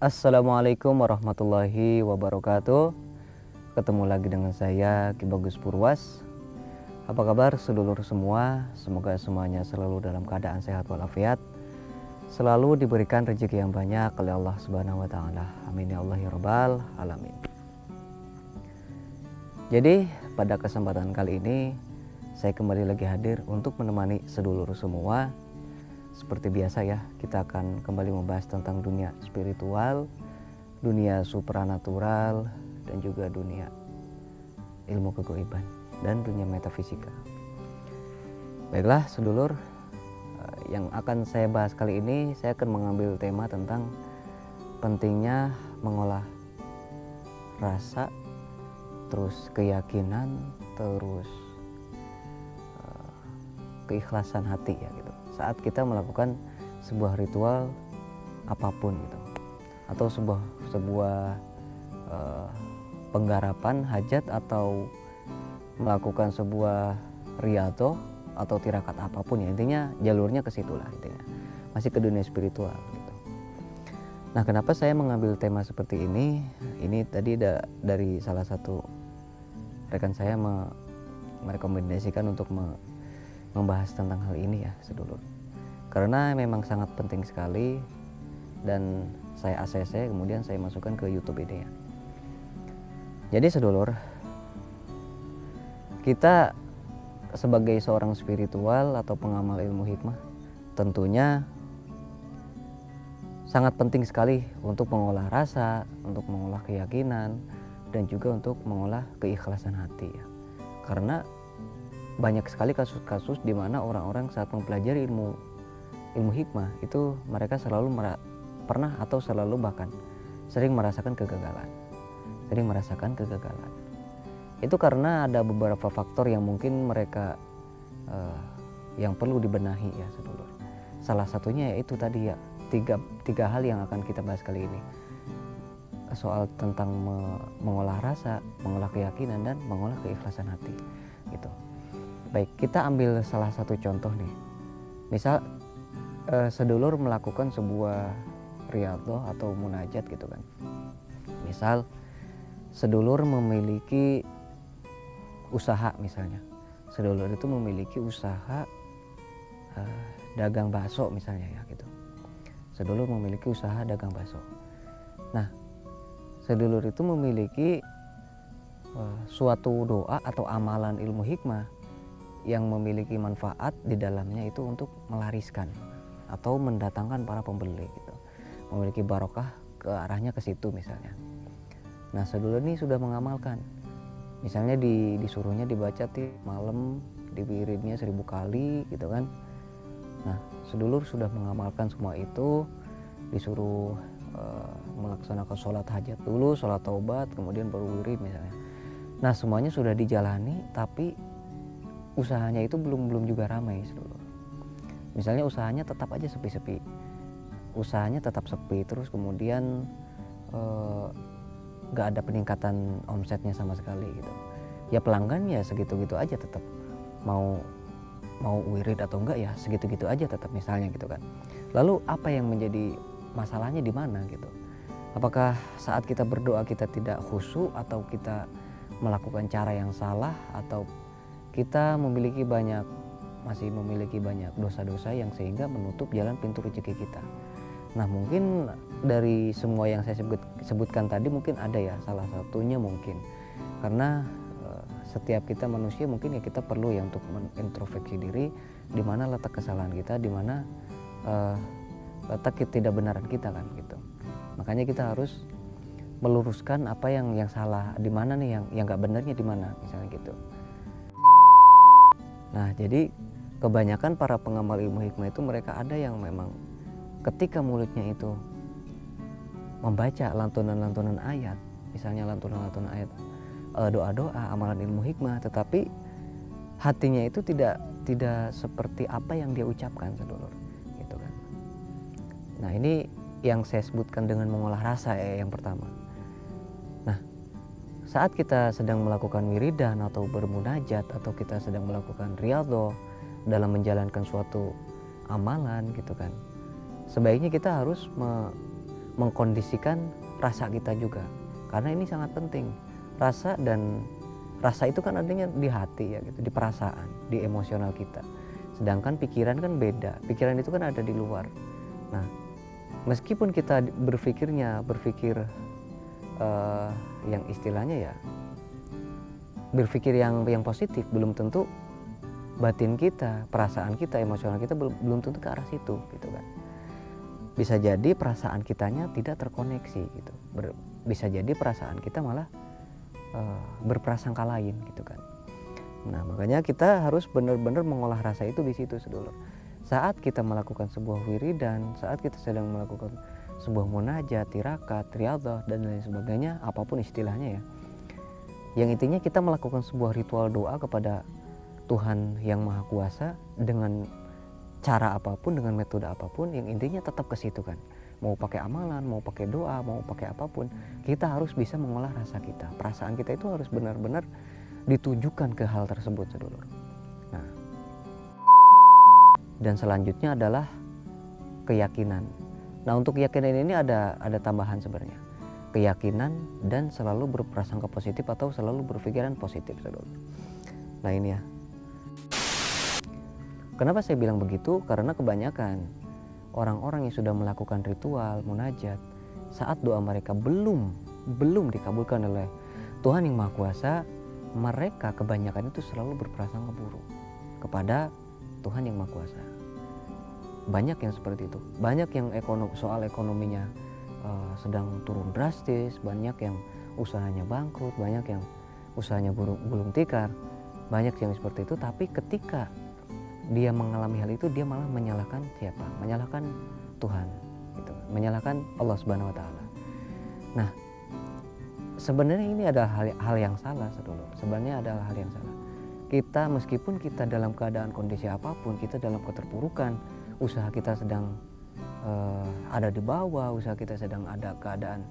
Assalamualaikum warahmatullahi wabarakatuh. Ketemu lagi dengan saya Ki Bagus Purwas. Apa kabar sedulur semua? Semoga semuanya selalu dalam keadaan sehat walafiat, selalu diberikan rezeki yang banyak oleh Allah Subhanahu wa taala. Amin ya Allah ya rabbal alamin. Jadi pada kesempatan kali ini saya kembali lagi hadir untuk menemani sedulur semua. Seperti biasa ya, kita akan kembali membahas tentang dunia spiritual, dunia supranatural, dan juga dunia ilmu kegoiban dan dunia metafisika. Baiklah sedulur, yang akan saya bahas kali ini, saya akan mengambil tema tentang pentingnya mengolah rasa, terus keyakinan, terus keikhlasan hati ya gitu. Saat kita melakukan sebuah ritual apapun gitu, atau sebuah penggarapan hajat, atau melakukan sebuah riyadhah atau tirakat apapun ya, intinya jalurnya ke situ lah, intinya masih ke dunia spiritual gitu. Nah, kenapa saya mengambil tema seperti ini? Ini tadi dari salah satu rekan saya merekomendasikan untuk membahas tentang hal ini ya sedulur, karena memang sangat penting sekali, dan saya ACC kemudian saya masukkan ke YouTube ini ya. Jadi sedulur, kita sebagai seorang spiritual atau pengamal ilmu hikmah tentunya sangat penting sekali untuk mengolah rasa, untuk mengolah keyakinan, dan juga untuk mengolah keikhlasan hati ya. Karena banyak sekali kasus-kasus di mana orang-orang saat mempelajari ilmu hikmah itu mereka selalu pernah atau selalu bahkan sering merasakan kegagalan. Itu karena ada beberapa faktor yang mungkin mereka yang perlu dibenahi ya sedulur. Salah satunya yaitu tadi ya, tiga hal yang akan kita bahas kali ini. Soal tentang mengolah rasa, mengolah keyakinan, dan mengolah keikhlasan hati gitu. Baik, kita ambil salah satu contoh nih. Misal sedulur melakukan sebuah riyadhah atau munajat gitu kan. Misal sedulur memiliki usaha, misalnya sedulur itu memiliki usaha dagang bakso misalnya ya gitu. Sedulur memiliki usaha dagang bakso. Nah, sedulur itu memiliki suatu doa atau amalan ilmu hikmah yang memiliki manfaat di dalamnya itu untuk melariskan atau mendatangkan para pembeli gitu. Memiliki barokah ke arahnya ke situ misalnya. Nah, sedulur ini sudah mengamalkan. Misalnya disuruhnya dibaca tiap malam di wiridnya 1000 kali gitu kan. Nah, sedulur sudah mengamalkan semua itu, disuruh melaksanakan sholat hajat dulu, sholat taubat, kemudian baru wirid misalnya. Nah, semuanya sudah dijalani, tapi usahanya itu belum juga ramai sedulur. Misalnya usahanya tetap aja sepi-sepi, usahanya tetap sepi, terus kemudian gak ada peningkatan omsetnya sama sekali gitu. Ya pelanggan ya segitu-gitu aja tetap, mau wirid atau enggak ya segitu-gitu aja tetap misalnya gitu kan. Lalu apa yang menjadi masalahnya di mana gitu? Apakah saat kita berdoa kita tidak khusyuk, atau kita melakukan cara yang salah, atau kita masih memiliki banyak dosa-dosa yang sehingga menutup jalan pintu rezeki kita? Nah, mungkin dari semua yang saya sebutkan tadi mungkin ada ya salah satunya, mungkin karena setiap kita manusia mungkin ya kita perlu ya untuk mengintrospeksi diri, di mana letak kesalahan kita, di mana letak ketidakbenaran kita kan gitu. Makanya kita harus meluruskan apa yang salah di mana nih, yang nggak benarnya di mana misalnya gitu. Nah, jadi kebanyakan para pengamal ilmu hikmah itu mereka ada yang memang ketika mulutnya itu membaca lantunan-lantunan ayat, misalnya lantunan-lantunan ayat doa-doa amalan ilmu hikmah, tetapi hatinya itu tidak seperti apa yang dia ucapkan sedulur gitu kan. Nah, ini yang saya sebutkan dengan mengolah rasa ya, yang pertama. Nah, saat kita sedang melakukan wiridan atau bermunajat, atau kita sedang melakukan riyadhah dalam menjalankan suatu amalan gitu kan, sebaiknya kita harus mengkondisikan rasa kita juga, karena ini sangat penting. Rasa itu kan adanya di hati ya gitu, di perasaan, di emosional kita. Sedangkan pikiran kan beda, pikiran itu kan ada di luar. Nah, meskipun kita berpikir yang istilahnya ya berpikir yang positif, belum tentu batin kita, perasaan kita, emosional kita belum tentu ke arah situ gitu kan. Bisa jadi perasaan kitanya tidak terkoneksi gitu. Bisa jadi perasaan kita malah berprasangka lain gitu kan. Nah, makanya kita harus benar-benar mengolah rasa itu di situ sedulur. Saat kita melakukan sebuah wiridan, saat kita sedang melakukan sebuah munajat, tirakat, riyadhah dan lain sebagainya, apapun istilahnya ya. Yang intinya kita melakukan sebuah ritual doa kepada Tuhan yang Maha Kuasa dengan cara apapun, dengan metode apapun, yang intinya tetap ke situ kan. Mau pakai amalan, mau pakai doa, mau pakai apapun, kita harus bisa mengolah rasa kita. Perasaan kita itu harus benar-benar ditujukan ke hal tersebut sedulur. Nah, dan selanjutnya adalah keyakinan. Nah, untuk keyakinan ini ada tambahan sebenarnya. Keyakinan dan selalu berprasangka positif atau selalu berpikiran positif sedulur. Nah, ini ya. Kenapa saya bilang begitu? Karena kebanyakan orang-orang yang sudah melakukan ritual munajat, saat doa mereka belum dikabulkan oleh Tuhan yang Maha Kuasa, mereka kebanyakan itu selalu berprasangka buruk kepada Tuhan yang Maha Kuasa. Banyak yang seperti itu. Banyak yang soal ekonominya sedang turun drastis, banyak yang usahanya bangkrut, banyak yang usahanya gulung tikar, banyak yang seperti itu. Tapi ketika dia mengalami hal itu, dia malah menyalahkan siapa? Menyalahkan Tuhan, gitu. Menyalahkan Allah Subhanahu Wa Taala. Nah, sebenarnya ini adalah hal yang salah, sedulur. Sebenarnya adalah hal yang salah. Kita meskipun kita dalam keadaan kondisi apapun, kita dalam keterpurukan, usaha kita sedang ada di bawah, usaha kita sedang ada keadaan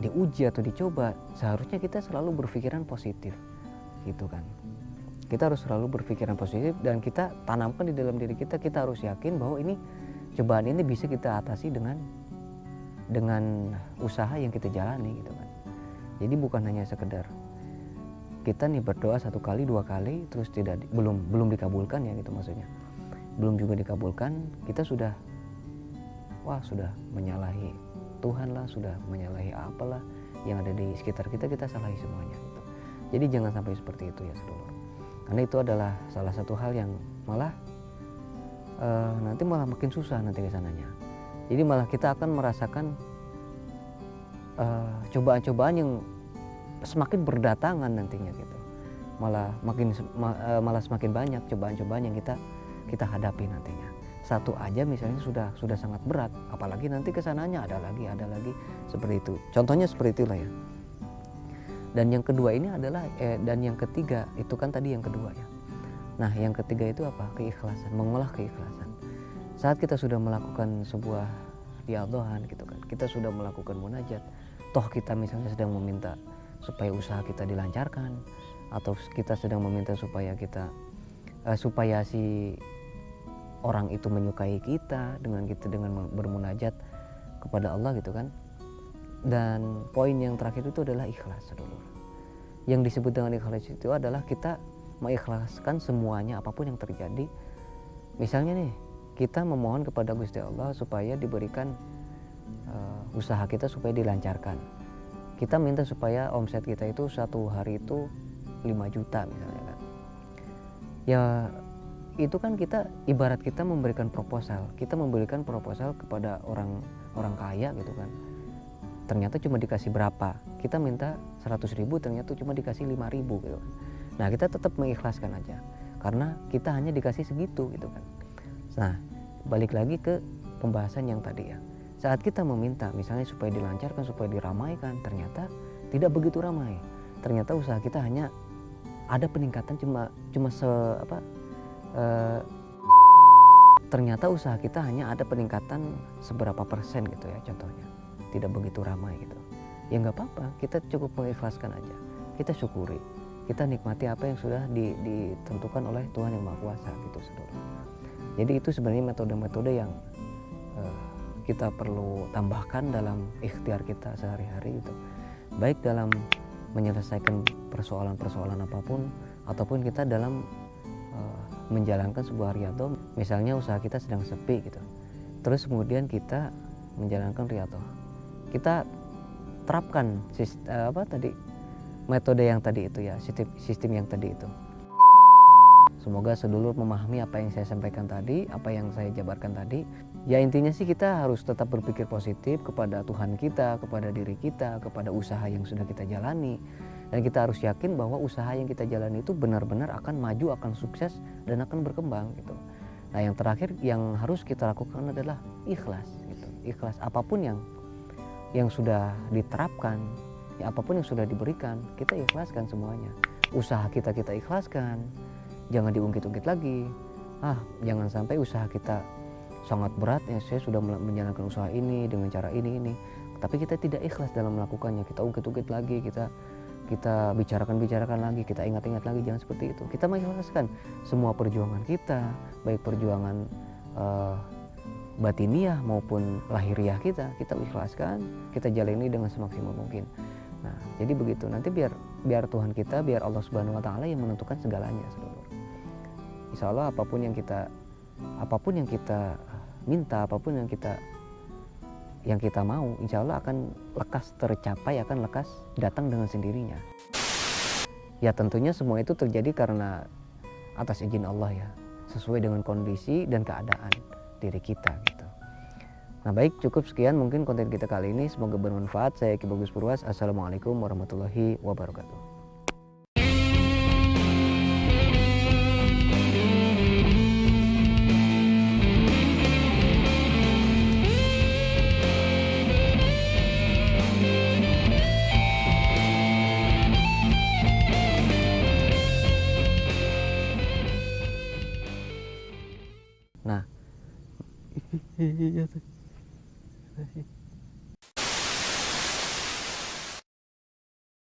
diuji atau dicoba, seharusnya kita selalu berpikiran positif, gitu kan. Kita harus selalu berpikiran positif dan kita tanamkan di dalam diri kita. Kita harus yakin bahwa ini cobaan ini bisa kita atasi dengan usaha yang kita jalani, gitu kan. Jadi bukan hanya sekedar kita nih berdoa 1 kali 2 kali terus belum dikabulkan ya gitu, maksudnya belum juga dikabulkan, kita sudah menyalahi Tuhan lah, sudah menyalahi apalah yang ada di sekitar kita salahi semuanya gitu. Jadi jangan sampai seperti itu ya sedulur, karena itu adalah salah satu hal yang malah nanti malah makin susah nanti kesananya. Jadi malah kita akan merasakan cobaan-cobaan yang semakin berdatangan nantinya gitu. Malah semakin banyak cobaan-cobaan yang kita hadapi nantinya. Satu aja misalnya sudah sangat berat, apalagi nanti kesananya ada lagi seperti itu. Contohnya seperti itulah ya. Dan yang kedua ini adalah dan yang ketiga itu kan tadi yang kedua ya. Nah, yang ketiga itu apa? Keikhlasan, mengolah keikhlasan. Saat kita sudah melakukan sebuah riyadhahan gitu kan, kita sudah melakukan munajat, toh kita misalnya sedang meminta supaya usaha kita dilancarkan, atau kita sedang meminta supaya si orang itu menyukai kita dengan bermunajat kepada Allah gitu kan. Dan poin yang terakhir itu adalah ikhlas sedulur. Yang disebut dengan ikhlas itu adalah kita mengikhlaskan semuanya apapun yang terjadi. Misalnya nih, kita memohon kepada Gusti Allah supaya diberikan usaha kita supaya dilancarkan. Kita minta supaya omset kita itu satu hari itu 5 juta misalnya kan. Ya itu kan kita ibarat kita memberikan proposal. Kita memberikan proposal kepada orang kaya gitu kan. Ternyata cuma dikasih berapa? Kita minta 100.000, ternyata cuma dikasih 5.000 gitu kan. Nah, kita tetap mengikhlaskan aja karena kita hanya dikasih segitu gitu kan. Nah, balik lagi ke pembahasan yang tadi ya. Saat kita meminta misalnya supaya dilancarkan, supaya diramaikan, ternyata tidak begitu ramai. Ternyata usaha kita hanya ada peningkatan ternyata usaha kita hanya ada peningkatan seberapa persen gitu ya, contohnya tidak begitu ramai gitu. Ya nggak apa-apa, kita cukup mengikhlaskan aja, kita syukuri, kita nikmati apa yang sudah ditentukan oleh Tuhan yang Maha Kuasa gitu saudara. Jadi itu sebenarnya metode-metode yang kita perlu tambahkan dalam ikhtiar kita sehari-hari gitu. Baik dalam menyelesaikan persoalan-persoalan apapun, ataupun kita dalam menjalankan sebuah riyadhah. Misalnya usaha kita sedang sepi gitu, terus kemudian kita menjalankan riyadhah, kita terapkan metode yang tadi itu ya, sistem yang tadi itu. Semoga sedulur memahami apa yang saya sampaikan tadi, apa yang saya jabarkan tadi. Ya intinya sih kita harus tetap berpikir positif kepada Tuhan kita, kepada diri kita, kepada usaha yang sudah kita jalani. Dan kita harus yakin bahwa usaha yang kita jalani itu benar-benar akan maju, akan sukses, dan akan berkembang gitu. Nah yang terakhir yang harus kita lakukan adalah ikhlas gitu. Ikhlas apapun yang sudah diterapkan, ya apapun yang sudah diberikan, kita ikhlaskan semuanya. Usaha kita ikhlaskan, jangan diungkit-ungkit lagi. Jangan sampai usaha kita sangat berat, ya saya sudah menjalankan usaha ini dengan cara ini, tapi kita tidak ikhlas dalam melakukannya. Kita ungkit-ungkit lagi, kita bicarakan lagi, kita ingat-ingat lagi. Jangan seperti itu. Kita mengikhlaskan semua perjuangan kita, baik perjuangan batiniah maupun lahiriah kita ikhlaskan, kita jalani dengan semaksimal mungkin. Nah, jadi begitu. Nanti biar Tuhan kita, biar Allah Subhanahu wa taala yang menentukan segalanya, Saudara. Insya Allah apapun yang kita minta, apapun yang kita mau, insya Allah akan lekas tercapai, akan lekas datang dengan sendirinya. Ya tentunya semua itu terjadi karena atas izin Allah ya, sesuai dengan kondisi dan keadaan diri kita gitu. Nah baik, cukup sekian mungkin konten kita kali ini, semoga bermanfaat. Saya Ki Bagus Purwas, Assalamualaikum warahmatullahi wabarakatuh. Nah,